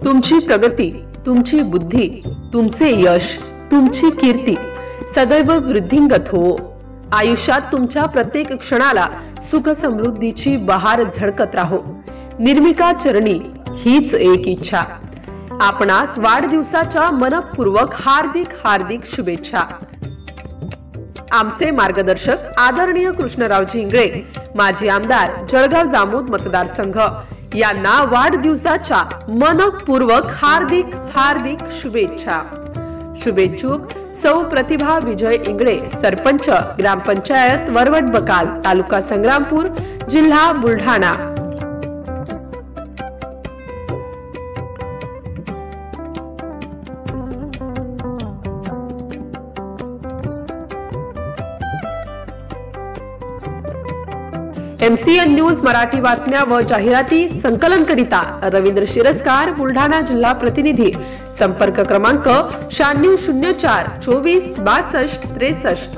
तुमची प्रगती, तुमची बुद्धी, तुमचे यश, तुमची कीर्ती सदैव वृद्धिंगत हो। आयुष्यात तुमच्या प्रत्येक क्षणाला सुख समृद्धीची बहार झळकत राहो। निर्मिका चरणी हीच एक इच्छा। आपणास वाढदिवसाच्या मनपूर्वक हार्दिक हार्दिक शुभेच्छा। आमचे मार्गदर्शक आदरणीय कृष्णरावजी इंगळे, माजी आमदार, जळगाव जामोद मतदारसंघ यांना वाढदिवसाच्या मनपूर्वक हार्दिक हार्दिक शुभेच्छा। शुभेच्छुक सौ प्रतिभा विजय इंगळे, सरपंच, ग्रामपंचायत वरवट बकाल, तालुका संग्रामपूर, जिल्हा बुलढाणा। MCN न्यूज मराठी बातम्या व जाहिराती संकलन करिता रवींद्र शिरस्कार, बुलढाणा जिल्हा प्रतिनिधी। संपर्क क्रमांक 9604 24 62 63।